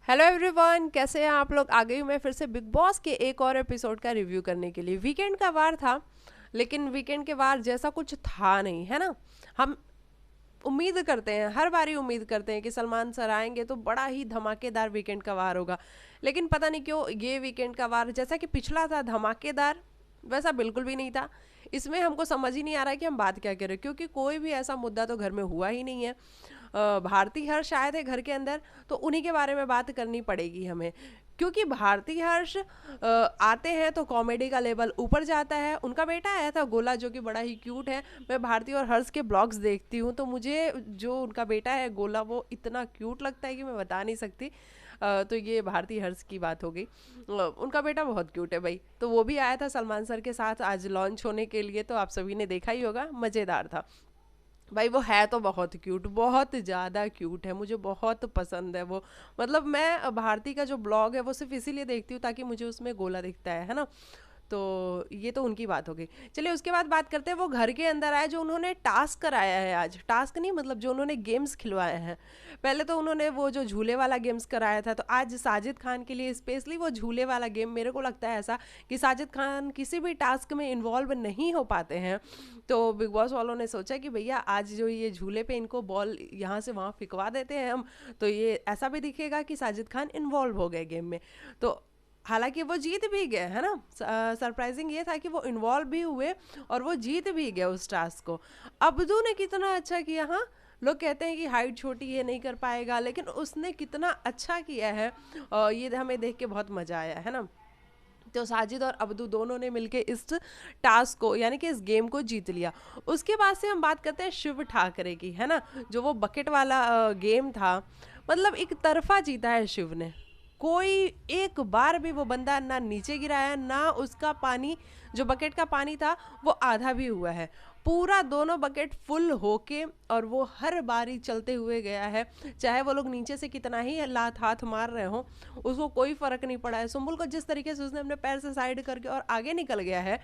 Hello everyone, कैसे हैं आप लोग। आ गई हूँ मैं फिर से बिग बॉस के एक और एपिसोड का रिव्यू करने के लिए। वीकेंड का वार था, लेकिन वीकेंड के वार जैसा कुछ था नहीं, है ना। हम उम्मीद करते हैं, हर बारी उम्मीद करते हैं कि सलमान सर आएंगे तो बड़ा ही धमाकेदार वीकेंड का वार होगा। लेकिन पता नहीं क्यों ये वीकेंड का वार जैसा कि पिछला था धमाकेदार, वैसा बिल्कुल भी नहीं था। इसमें हमको समझ ही नहीं आ रहा है कि हम बात क्या करें, क्योंकि कोई भी ऐसा मुद्दा तो घर में हुआ ही नहीं है। भारती हर्ष आए थे घर के अंदर, तो उन्हीं के बारे में बात करनी पड़ेगी हमें, क्योंकि भारती हर्ष आते हैं तो कॉमेडी का लेवल ऊपर जाता है। उनका बेटा आया था गोला, जो कि बड़ा ही क्यूट है। मैं भारती और हर्ष के ब्लॉग्स देखती हूँ तो मुझे जो उनका बेटा है गोला, वो इतना क्यूट लगता है कि मैं बता नहीं सकती। तो ये भारती हर्ष की बात हो गई। उनका बेटा बहुत क्यूट है भाई। तो वो भी आया था सलमान सर के साथ आज लॉन्च होने के लिए, तो आप सभी ने देखा ही होगा, मज़ेदार था भाई। वो है तो बहुत क्यूट, बहुत ज़्यादा क्यूट है, मुझे बहुत पसंद है वो। मतलब मैं भारती का जो ब्लॉग है वो सिर्फ इसीलिए देखती हूँ ताकि मुझे उसमें गोला दिखता है ना। तो ये तो उनकी बात हो गई। चलिए उसके बाद बात करते हैं, वो घर के अंदर आए, जो उन्होंने टास्क कराया है आज। टास्क नहीं, मतलब जो उन्होंने गेम्स खिलवाए हैं। पहले तो उन्होंने वो जो झूले वाला गेम्स कराया था, तो आज साजिद खान के लिए स्पेशली वो झूले वाला गेम। मेरे को लगता है ऐसा कि साजिद खान किसी भी टास्क में इन्वॉल्व नहीं हो पाते हैं, तो बिग बॉस वालों ने सोचा कि भैया आज जो ये झूले पे इनको बॉल यहाँ से वहाँ फिकवा देते हैं हम, तो ये ऐसा भी दिखेगा कि साजिद खान इन्वॉल्व हो गए गेम में। तो हालांकि वो जीत भी गए, है ना। सरप्राइजिंग ये था कि वो इन्वॉल्व भी हुए और वो जीत भी गए उस टास्क को। अब्दू ने कितना अच्छा किया। हाँ, लोग कहते हैं कि हाइट छोटी है नहीं कर पाएगा, लेकिन उसने कितना अच्छा किया है, ये हमें देख के बहुत मज़ा आया, है ना। तो साजिद और अब्दू दोनों ने मिलके इस टास्क को, यानी कि इस गेम को जीत लिया। उसके बाद से हम बात करते हैं शिव ठाकरे की, है ना। जो वो बकेट वाला गेम था, मतलब एक तरफा जीता है शिव ने। कोई एक बार भी वो बंदा ना नीचे गिरा है, ना उसका पानी, जो बकेट का पानी था, वो आधा भी हुआ है। पूरा दोनों बकेट फुल होके, और वो हर बारी चलते हुए गया है। चाहे वो लोग नीचे से कितना ही लात हाथ मार रहे हो, उसको कोई फर्क नहीं पड़ा है। सुम्बुल को जिस तरीके से उसने अपने पैर से साइड करके और आगे निकल गया है,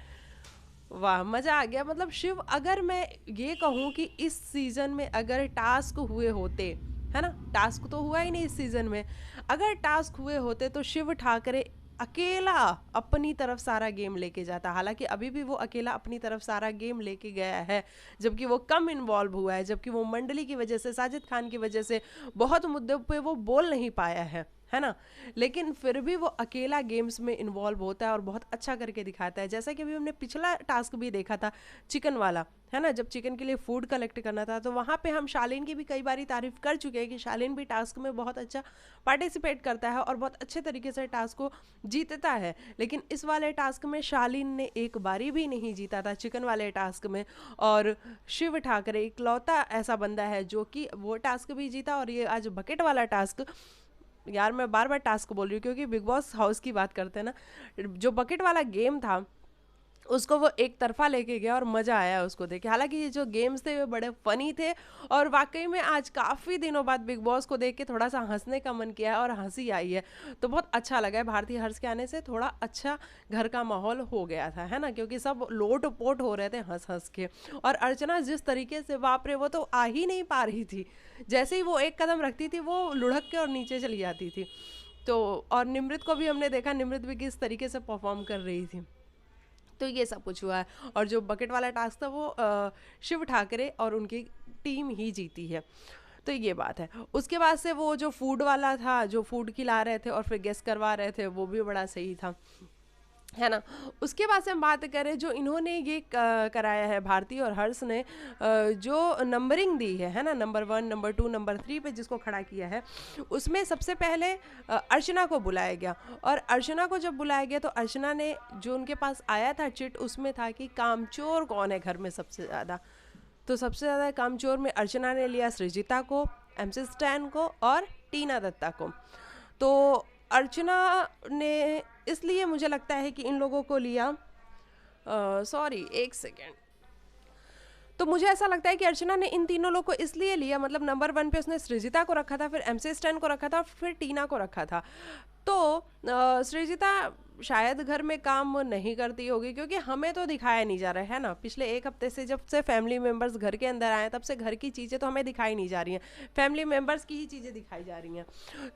वाह मजा आ गया। मतलब शिव, अगर मैं ये कहूँ कि इस सीजन में अगर टास्क हुए होते, है ना, टास्क तो हुआ ही नहीं इस सीजन में, अगर टास्क हुए होते तो शिव ठाकरे अकेला अपनी तरफ सारा गेम लेके जाता। हालांकि अभी भी वो अकेला अपनी तरफ सारा गेम लेके गया है, जबकि वो कम इन्वॉल्व हुआ है, जबकि वो मंडली की वजह से, साजिद खान की वजह से बहुत मुद्दों पे वो बोल नहीं पाया है ना। लेकिन फिर भी वो अकेला गेम्स में इन्वॉल्व होता है और बहुत अच्छा करके दिखाता है। जैसा कि अभी हमने पिछला टास्क भी देखा था, चिकन वाला, है ना। जब चिकन के लिए फूड कलेक्ट करना था, तो वहाँ पे हम शालीन की भी कई बारी तारीफ कर चुके हैं कि शालीन भी टास्क में बहुत अच्छा पार्टिसिपेट करता है और बहुत अच्छे तरीके से टास्क को जीतता है। लेकिन इस वाले टास्क में शालीन ने एक बारी भी नहीं जीता था, चिकन वाले टास्क में। और शिव ठाकरे इकलौता ऐसा बंदा है जो कि वो टास्क भी जीता, और ये आज बकेट वाला टास्क, यार मैं बार बार टास्क बोल रही हूँ क्योंकि बिग बॉस हाउस की बात करते हैं ना। जो बकेट वाला गेम था, उसको वो एक तरफा लेके गया और मज़ा आया उसको देख के। हालांकि ये जो गेम्स थे वे बड़े फनी थे, और वाकई में आज काफ़ी दिनों बाद बिग बॉस को देख के थोड़ा सा हंसने का मन किया है और हंसी आई है, तो बहुत अच्छा लगा है। भारतीय हर्ष के आने से थोड़ा अच्छा घर का माहौल हो गया था, है ना, क्योंकि सब लोट पोट हो रहे थे हंस हंस के। और अर्चना जिस तरीके से, बाप रे, वो तो आ ही नहीं पा रही थी। जैसे ही वो एक कदम रखती थी वो लुढ़क के और नीचे चली जाती थी। तो और निमृत को भी हमने देखा, निमृत भी किस तरीके से परफॉर्म कर रही थी। तो ये सब कुछ हुआ है, और जो बकेट वाला टास्क था वो शिव ठाकरे और उनकी टीम ही जीती है। तो ये बात है। उसके बाद से वो जो फूड वाला था, जो फूड खिला रहे थे और फिर गेस करवा रहे थे, वो भी बड़ा सही था, है ना। उसके बाद से हम बात करें, जो इन्होंने ये कराया है भारती और हर्ष ने, जो नंबरिंग दी है ना, नंबर 1, नंबर 2, नंबर 3 पे जिसको खड़ा किया है, उसमें सबसे पहले अर्चना को बुलाया गया। और अर्चना को जब बुलाया गया तो अर्चना ने, जो उनके पास आया था चिट, उसमें था कि कामचोर कौन है घर में सबसे ज़्यादा। तो सबसे ज़्यादा कामचोर में अर्चना ने लिया सृजिता को, MC स्टैन को और टीना दत्ता को। तो अर्चना ने इसलिए, मुझे लगता है कि इन लोगों को लिया, सॉरी एक सेकेंड, तो मुझे ऐसा लगता है कि अर्चना ने इन तीनों लोग को इसलिए लिया, मतलब नंबर 1 पे उसने सृजिता को रखा था, फिर MC स्टैन को रखा था, फिर टीना को रखा था। तो सृजिता शायद घर में काम नहीं करती होगी, क्योंकि हमें तो दिखाया नहीं जा रहा है ना। पिछले एक हफ्ते से जब से फैमिली मेंबर्स घर के अंदर आए हैं, तब से घर की चीज़ें तो हमें दिखाई नहीं जा रही हैं, फैमिली मेंबर्स की ही चीज़ें दिखाई जा रही हैं।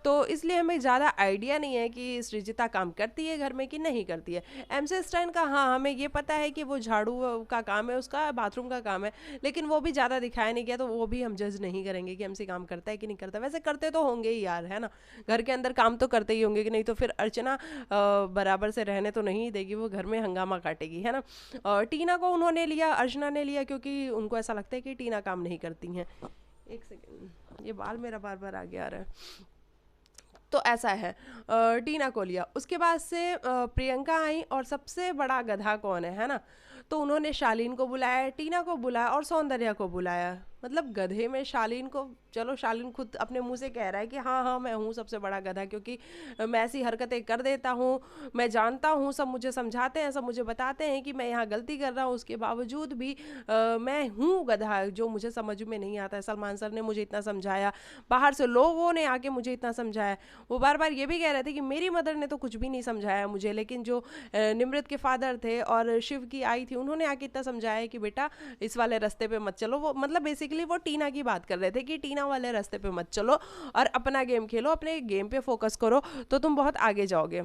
तो इसलिए हमें ज़्यादा आइडिया नहीं है कि सृजिता काम करती है घर में कि नहीं करती है। एमसी स्टैन का हाँ, हमें ये पता है कि वो झाड़ू का काम है उसका, बाथरूम का काम है, लेकिन वो भी ज़्यादा दिखाया नहीं गया, तो वो भी हम जज नहीं करेंगे कि एमसी काम करता है कि नहीं करता। वैसे करते तो होंगे ही यार, है ना, घर के अंदर काम तो करते ही होंगे, कि नहीं तो फिर अर्चना बराबर से रहने तो नहीं देगी, वो घर में हंगामा काटेगी, है ना। और टीना को उन्होंने लिया, अर्चना ने लिया, क्योंकि उनको ऐसा लगता है कि टीना काम नहीं करती हैं। एक सेकेंड, ये बाल मेरा बार बार आगे आ रहा है। तो ऐसा है, टीना को लिया। उसके बाद से प्रियंका आई, और सबसे बड़ा गधा कौन है ना, तो उन्होंने शालीन को बुलाया, टीना को बुलाया और सौंदर्या को बुलाया। मतलब गधे में शालीन को, चलो शालीन खुद अपने मुंह से कह रहा है कि हाँ हाँ मैं हूँ सबसे बड़ा गधा, क्योंकि मैं ऐसी हरकतें कर देता हूँ, मैं जानता हूँ, सब मुझे समझाते हैं, सब मुझे बताते हैं कि मैं यहाँ गलती कर रहा हूँ, उसके बावजूद भी मैं हूँ गधा, जो मुझे समझ में नहीं आता है। सलमान सर ने मुझे इतना समझाया, बाहर से लोगों ने आके मुझे इतना समझाया। वो बार बार ये भी कह रहे थे कि मेरी मदर ने तो कुछ भी नहीं समझाया मुझे, लेकिन जो निमृत के फादर थे और शिव की आई थी, उन्होंने आके इतना समझाया कि बेटा इस वाले रास्ते पे मत चलो। वो मतलब बेसिकली वो टीना की बात कर रहे थे कि टीना वाले रास्ते पे मत चलो और अपना गेम खेलो, अपने गेम पे फोकस करो, तो तुम बहुत आगे जाओगे।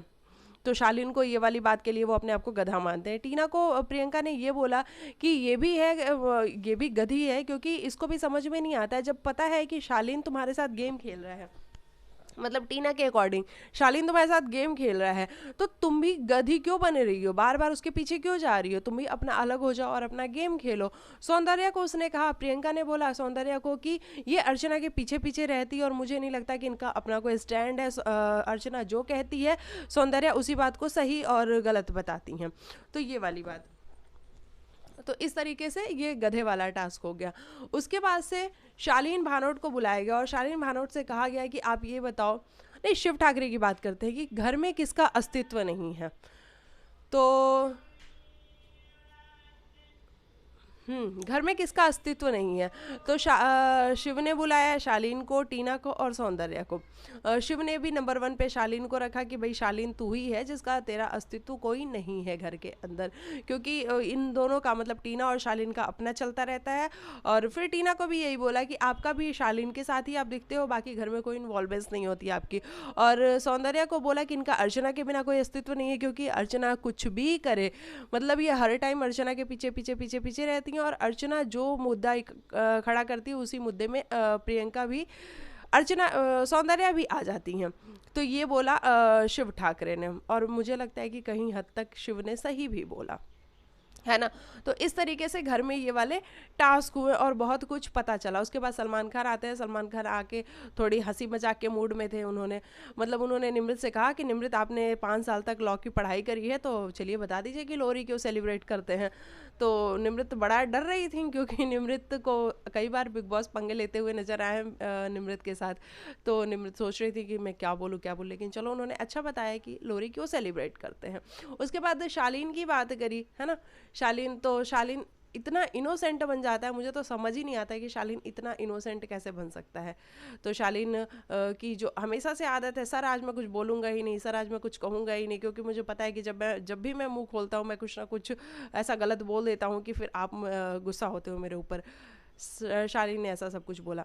तो शालीन को ये वाली बात के लिए वो अपने आप को गधा मानते हैं। टीना को प्रियंका ने ये बोला कि ये भी है, ये भी गधी है, क्योंकि इसको भी समझ में नहीं आता है, जब पता है कि शालीन तुम्हारे साथ गेम खेल रहा है, मतलब टीना के अकॉर्डिंग शालीन तुम्हारे साथ गेम खेल रहा है, तो तुम भी गधी क्यों बने रही हो, बार बार उसके पीछे क्यों जा रही हो, तुम भी अपना अलग हो जाओ और अपना गेम खेलो। सौंदर्या को उसने कहा, प्रियंका ने बोला सौंदर्या को कि ये अर्चना के पीछे पीछे रहती है और मुझे नहीं लगता कि इनका अपना कोई स्टैंड है। अर्चना जो कहती है सौंदर्या उसी बात को सही और गलत बताती हैं। तो ये वाली बात, तो इस तरीके से ये गधे वाला टास्क हो गया। उसके बाद से शालीन भानोट को बुलाया गया और शालीन भानोट से कहा गया कि आप ये बताओ, नहीं शिव ठाकरे की बात करते हैं, कि घर में किसका अस्तित्व नहीं है। तो घर में किसका अस्तित्व नहीं है। तो शिव ने बुलाया शालीन को, टीना को और सौंदर्या को। शिव ने भी नंबर 1 पे शालीन को रखा कि भाई शालीन तू ही है जिसका, तेरा अस्तित्व कोई नहीं है घर के अंदर, क्योंकि इन दोनों का मतलब टीना और शालीन का अपना चलता रहता है। और फिर टीना को भी यही बोला कि आपका भी शालीन के साथ ही आप दिखते हो, बाकी घर में कोई इन्वॉल्वमेंस नहीं होती आपकी। और सौंदर्या को बोला कि इनका अर्चना के बिना कोई अस्तित्व नहीं है, क्योंकि अर्चना कुछ भी करे, मतलब ये हर टाइम अर्चना के पीछे पीछे पीछे पीछे रहती हैं, और अर्चना जो मुद्दा खड़ा करती है उसी मुद्दे में प्रियंका भी, अर्चना सौंदर्या भी आ जाती हैं। तो ये बोला शिव ठाकरे ने, और मुझे लगता है कि कहीं हद तक शिव ने सही भी बोला, है ना। तो इस तरीके से घर में ये वाले टास्क हुए और बहुत कुछ पता चला। उसके बाद सलमान खान आते हैं, सलमान खान आके थोड़ी हंसी मजाक के मूड में थे। उन्होंने निमृत से कहा कि निमृत आपने 5 साल तक लॉ की पढ़ाई करी है, तो चलिए बता दीजिए कि लोहरी क्यों सेलिब्रेट करते हैं। तो निमृत बड़ा डर रही थी, क्योंकि निमृत को कई बार बिग बॉस पंगे लेते हुए नजर आए निमृत के साथ। तो निमृत सोच रही थी कि मैं क्या बोलूँ, लेकिन चलो उन्होंने अच्छा बताया कि लोहरी क्यों सेलिब्रेट करते हैं। उसके बाद शालीन की बात करी, है ना। शालीन इतना इनोसेंट बन जाता है, मुझे तो समझ ही नहीं आता है कि शालीन इतना इनोसेंट कैसे बन सकता है। तो शालीन की जो हमेशा से आदत है, सर आज मैं कुछ बोलूँगा ही नहीं, सर आज मैं कुछ कहूँगा ही नहीं, क्योंकि मुझे पता है कि जब भी मैं मुंह खोलता हूँ मैं कुछ ना कुछ ऐसा गलत बोल देता हूँ कि फिर आप गुस्सा होते हो मेरे ऊपर। शालीन ने ऐसा सब कुछ बोला।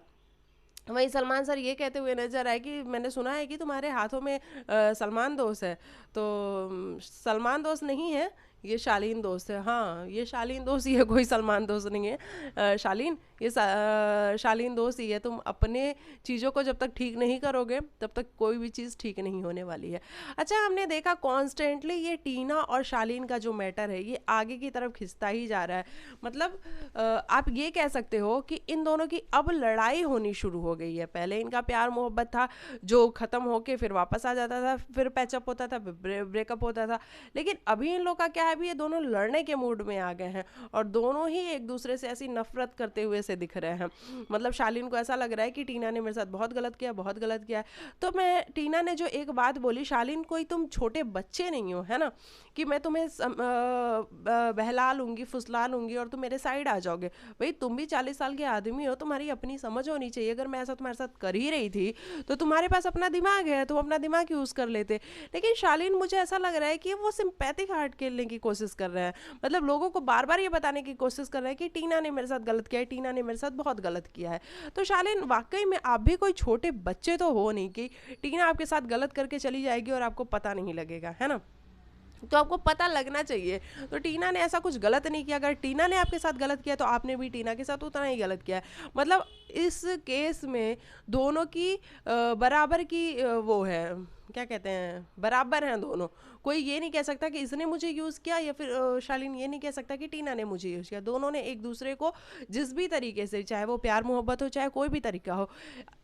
वहीं सलमान सर ये कहते हुए नजर आए कि मैंने सुना है कि तुम्हारे हाथों में सलमान दोस्त है। तो सलमान दोस्त नहीं है, ये शालीन दोस्त है। हाँ ये शालीन दोस्त ही है, कोई सलमान दोस्त नहीं है। शालीन ये शालीन दोस्त ही है। तुम अपने चीज़ों को जब तक ठीक नहीं करोगे तब तक कोई भी चीज़ ठीक नहीं होने वाली है। अच्छा, हमने देखा कॉन्स्टेंटली ये टीना और शालीन का जो मैटर है ये आगे की तरफ खिंचता ही जा रहा है। मतलब आप ये कह सकते हो कि इन दोनों की अब लड़ाई होनी शुरू हो गई है। पहले इनका प्यार मोहब्बत था जो ख़त्म होके फिर वापस आ जाता था, फिर पैचअप होता था, फिर ब्रेकअप होता था। लेकिन अभी इन लोग का क्या है अभी ये दोनों लड़ने के मूड में आ गए हैं और दोनों ही एक दूसरे से ऐसी नफरत करते हुए से दिख रहे हैं। मतलब शालीन को ऐसा लग रहा है कि टीना ने मेरे साथ बहुत गलत किया, बहुत गलत किया है। तो मैं टीना ने जो एक बात बोली, शालीन कोई तुम छोटे बच्चे नहीं हो, है ना, कि मैं तुम्हें बहला लूंगी, फुसला लूंगी और तुम मेरे साइड आ जाओगे। भाई तुम भी 40 साल के आदमी हो, तुम्हारी अपनी समझ होनी चाहिए। अगर मैं ऐसा तुम्हारे साथ कर ही रही थी तो तुम्हारे पास अपना दिमाग है, तुम अपना दिमाग यूज कर लेते। लेकिन शालीन मुझे ऐसा लग रहा है कि वो सिंपैथिक हार्ट खेलने की कोशिश कर रहे हैं। मतलब लोगों को बार बार ये बताने की कोशिश कर रहे हैं कि टीना ने मेरे साथ गलत किया है, टीना ने मेरे साथ बहुत गलत किया है। तो शालीन वाकई में आप भी कोई छोटे बच्चे तो हो नहीं कि टीना आपके साथ गलत करके चली जाएगी और आपको पता नहीं लगेगा, है ना। तो आपको पता लगना चाहिए। तो टीना ने ऐसा कुछ गलत नहीं किया। अगर टीना ने आपके साथ गलत किया तो आपने भी टीना के साथ उतना ही गलत किया है। मतलब इस केस में दोनों की बराबर की वो है, क्या कहते हैं, बराबर हैं दोनों। कोई ये नहीं कह सकता कि इसने मुझे यूज़ किया या फिर शालीन ये नहीं कह सकता कि टीना ने मुझे यूज़ किया। दोनों ने एक दूसरे को जिस भी तरीके से, चाहे वो प्यार मोहब्बत हो चाहे कोई भी तरीका हो,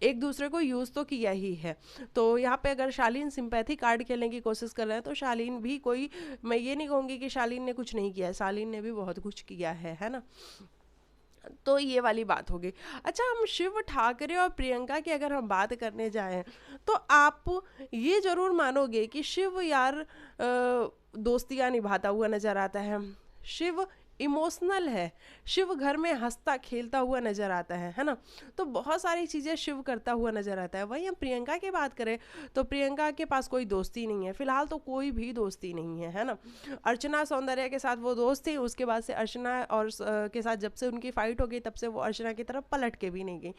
एक दूसरे को यूज़ तो किया ही है। तो यहाँ पे अगर शालीन सिंपैथी कार्ड खेलने की कोशिश कर रहे हैं तो शालीन भी कोई, मैं ये नहीं कहूँगी कि शालीन ने कुछ नहीं किया है, शालीन ने भी बहुत कुछ किया है ना। तो ये वाली बात होगी। अच्छा, हम शिव ठाकरे और प्रियंका की अगर हम बात करने जाएं तो आप ये जरूर मानोगे कि शिव यार दोस्तियां निभाता हुआ नजर आता है। शिव इमोशनल है, शिव घर में हंसता खेलता हुआ नजर आता है ना। तो बहुत सारी चीज़ें शिव करता हुआ नजर आता है। वहीं हम प्रियंका की बात करें तो प्रियंका के पास कोई दोस्ती नहीं है, फिलहाल तो कोई भी दोस्ती नहीं है ना। अर्चना सौंदर्य के साथ वो दोस्त थी, उसके बाद से अर्चना और के साथ जब से उनकी फाइट हो गई तब से वो अर्चना की तरफ पलट के भी नहीं गई।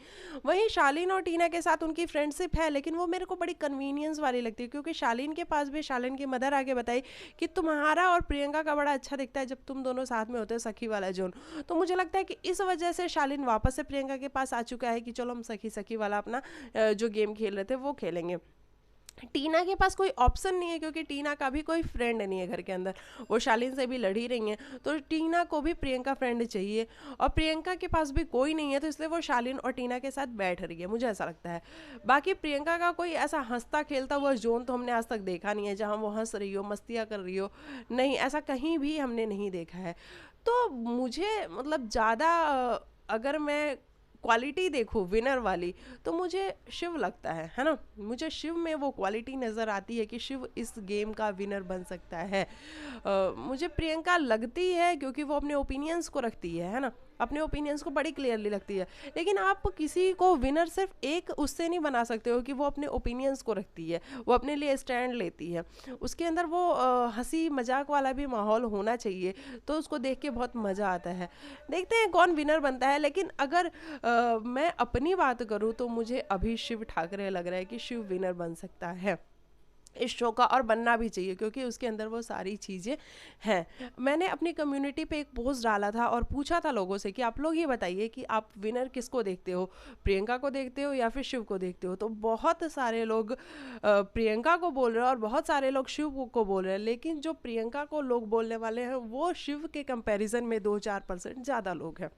वहीं शालीन और टीना के साथ उनकी फ्रेंडशिप है, लेकिन वो मेरे को बड़ी कन्वीनियंस वाली लगती है, क्योंकि शालीन के पास भी शालीन की मदर आगे बताई कि तुम्हारा और प्रियंका का बड़ा अच्छा दिखता है जब तुम दोनों साथ में होते हो, सखी वाला जोन। तो मुझे लगता है कि इस वजह से शालीन वापस से प्रियंका के पास आ चुका है कि चलो हम सखी सखी वाला अपना जो गेम खेल रहे थे वो खेलेंगे। टीना के पास कोई ऑप्शन नहीं है, क्योंकि टीना का भी कोई फ्रेंड नहीं है घर के अंदर। वो शालीन से भी लड़ी रही हैं, तो टीना को भी प्रियंका फ्रेंड चाहिए और प्रियंका के पास भी कोई नहीं है, तो इसलिए वो शालीन और टीना के साथ बैठ रही है, मुझे ऐसा लगता है। बाकी प्रियंका का कोई ऐसा हंसता खेलता हुआ जोन तो हमने आज तक देखा नहीं है जहाँ वो हंस रही हो, मस्तियाँ कर रही हो। नहीं, ऐसा कहीं भी हमने नहीं देखा है। तो मुझे मतलब ज़्यादा अगर मैं क्वालिटी देखूँ विनर वाली तो मुझे शिव लगता है ना। मुझे शिव में वो क्वालिटी नज़र आती है कि शिव इस गेम का विनर बन सकता है। मुझे प्रियंका लगती है क्योंकि वो अपने ओपिनियंस को रखती है ना, अपने ओपिनियंस को बड़ी क्लियरली लगती है। लेकिन आप किसी को विनर सिर्फ एक उससे नहीं बना सकते हो कि वो अपने ओपिनियंस को रखती है, वो अपने लिए स्टैंड लेती है, उसके अंदर वो हंसी मजाक वाला भी माहौल होना चाहिए, तो उसको देख के बहुत मज़ा आता है। देखते हैं कौन विनर बनता है। लेकिन अगर मैं अपनी बात करूँ तो मुझे अभी शिव ठाकरे लग रहा है कि शिव विनर बन सकता है इस शो का, और बनना भी चाहिए क्योंकि उसके अंदर वो सारी चीज़ें हैं। मैंने अपनी कम्युनिटी पे एक पोस्ट डाला था और पूछा था लोगों से कि आप लोग ये बताइए कि आप विनर किसको देखते हो, प्रियंका को देखते हो या फिर शिव को देखते हो। तो बहुत सारे लोग प्रियंका को बोल रहे हैं और बहुत सारे लोग शिव को बोल रहे हैं, लेकिन जो प्रियंका को लोग बोलने वाले हैं वो शिव के कंपैरिजन में 2-4% ज़्यादा लोग हैं।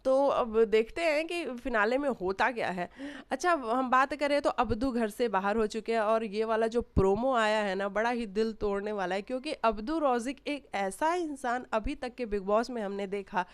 तो अब देखते हैं कि फिनाले में होता क्या है। अच्छा, हम बात करें तो अब्दू घर से बाहर हो चुके हैं और ये वाला जो प्रोमो आया है ना बड़ा ही दिल तोड़ने वाला है, क्योंकि अब्दू रौजिक एक ऐसा इंसान अभी तक के बिग बॉस में हमने देखा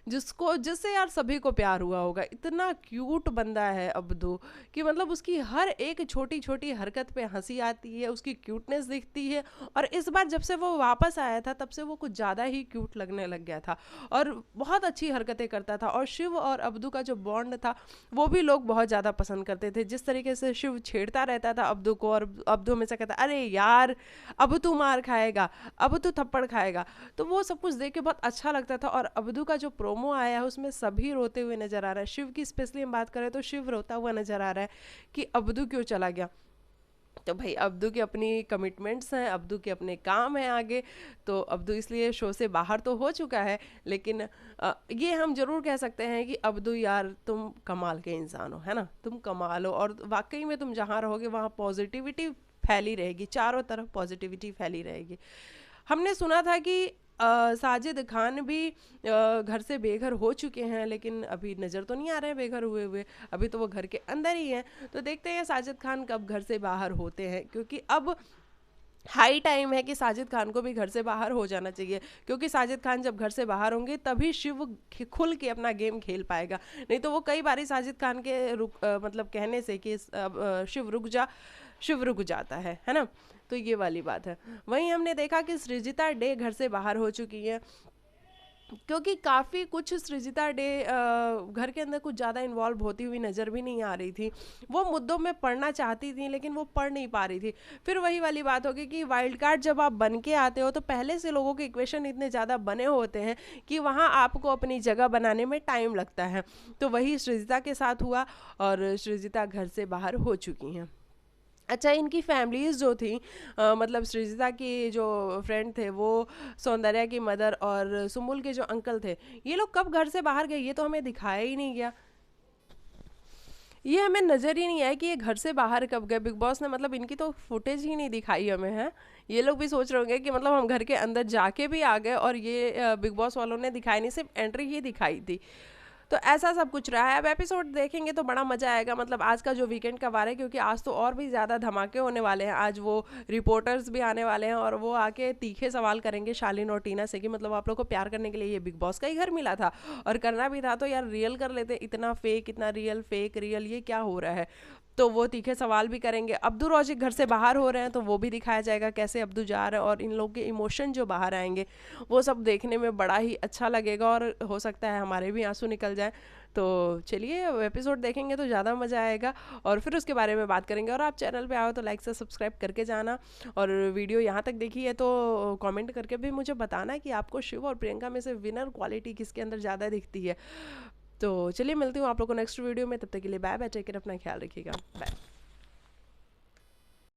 जिससे यार सभी को प्यार हुआ होगा। इतना क्यूट बंदा है अब्दू कि मतलब उसकी हर एक छोटी छोटी हरकत पे हंसी आती है, उसकी क्यूटनेस दिखती है। और इस बार जब से वो वापस आया था तब से वो कुछ ज़्यादा ही क्यूट लगने लग गया था और बहुत अच्छी हरकतें करता था। और शिव और अब्दू का जो बॉन्ड था वो भी लोग बहुत ज़्यादा पसंद करते थे। जिस तरीके से शिव छेड़ता रहता था अब्दू को और अब्दू हमेशा कहता अरे यार अब तू मार खाएगा, अब तू थप्पड़ खाएगा, तो वो सब कुछ देख के बहुत अच्छा लगता था। और अब्दू का जो प्रोमो आया है उसमें सभी रोते हुए नजर आ रहा है। शिव की स्पेशली हम बात करें तो शिव रोता हुआ नजर आ रहा है कि अब्दू क्यों चला गया। तो भाई अब्दू की अपनी कमिटमेंट्स हैं, अब्दू के अपने काम हैं आगे, तो अब्दू इसलिए शो से बाहर तो हो चुका है। लेकिन ये हम जरूर कह सकते हैं कि अब्दू यार तुम कमाल के इंसान हो, है ना, तुम कमाल हो। और वाकई में तुम जहाँ रहोगे वहाँ पॉजिटिविटी फैली रहेगी, चारों तरफ पॉजिटिविटी फैली रहेगी। हमने सुना था कि साजिद खान भी घर से बेघर हो चुके हैं, लेकिन अभी नज़र तो नहीं आ रहे हैं बेघर हुए हुए, अभी तो वो घर के अंदर ही हैं। तो देखते हैं साजिद खान कब घर से बाहर होते हैं, क्योंकि अब हाई टाइम है कि साजिद खान को भी घर से बाहर हो जाना चाहिए, क्योंकि साजिद खान जब घर से बाहर होंगे तभी शिव खुल के अपना गेम खेल पाएगा। नहीं तो वो कई बारी साजिद खान के मतलब कहने से कि शिव रुक जा, शिव रुक जाता है ना। तो ये वाली बात है। वहीं हमने देखा कि सृजिता डे घर से बाहर हो चुकी है, क्योंकि काफ़ी कुछ सृजिता डे घर के अंदर कुछ ज़्यादा इन्वॉल्व होती हुई नज़र भी नहीं आ रही थी। वो मुद्दों में पढ़ना चाहती थी लेकिन वो पढ़ नहीं पा रही थी। फिर वही वाली बात होगी कि वाइल्ड कार्ड जब आप बन के आते हो तो पहले से लोगों के इक्वेशन इतने ज़्यादा बने होते हैं कि वहाँ आपको अपनी जगह बनाने में टाइम लगता है। तो वही सृजिता के साथ हुआ और सृजिता घर से बाहर हो चुकी हैं। अच्छा, इनकी फैमिलीज़ जो थी मतलब सृजिता की जो फ्रेंड थे वो सौंदर्या की मदर और सुमुल के जो अंकल थे, ये लोग कब घर से बाहर गए ये तो हमें दिखाया ही नहीं गया। ये हमें नज़र ही नहीं आया कि ये घर से बाहर कब गए। बिग बॉस ने मतलब इनकी तो फुटेज ही नहीं दिखाई हमें है। ये लोग भी सोच रहे होंगे कि मतलब हम घर के अंदर जाके भी आ गए और ये बिग बॉस वालों ने दिखाई नहीं, सिर्फ एंट्री ही दिखाई थी। तो ऐसा सब कुछ रहा है। अब एपिसोड देखेंगे तो बड़ा मजा आएगा। मतलब आज का जो वीकेंड का वार है, क्योंकि आज तो और भी ज़्यादा धमाके होने वाले हैं। आज वो रिपोर्टर्स भी आने वाले हैं और वो आके तीखे सवाल करेंगे शालीन और टीना से कि मतलब आप लोग को प्यार करने के लिए ये बिग बॉस का ही घर मिला था, और करना भी था तो यार रियल कर लेते, इतना फेक, इतना रियल, फेक रियल, ये क्या हो रहा है। तो वो तीखे सवाल भी करेंगे। अब्दू रोजिक घर से बाहर हो रहे हैं तो वो भी दिखाया जाएगा कैसे अब्दू जा रहे हैं और इन लोग के इमोशन जो बाहर आएंगे वो सब देखने में बड़ा ही अच्छा लगेगा, और हो सकता है हमारे भी आंसू निकल जाए। तो चलिए एपिसोड देखेंगे तो ज़्यादा मज़ा आएगा और फिर उसके बारे में बात करेंगे। और आप चैनल पे आओ तो लाइक से सब्सक्राइब करके जाना, और वीडियो यहाँ तक देखी है तो कमेंट करके भी मुझे बताना कि आपको शिव और प्रियंका में से विनर क्वालिटी किसके अंदर ज़्यादा दिखती है। तो चलिए मिलती हूँ आप लोग को नेक्स्ट वीडियो में, तब तक के लिए बाय बाय, टेक केयर, अपना ख्याल रखिएगा, बाय।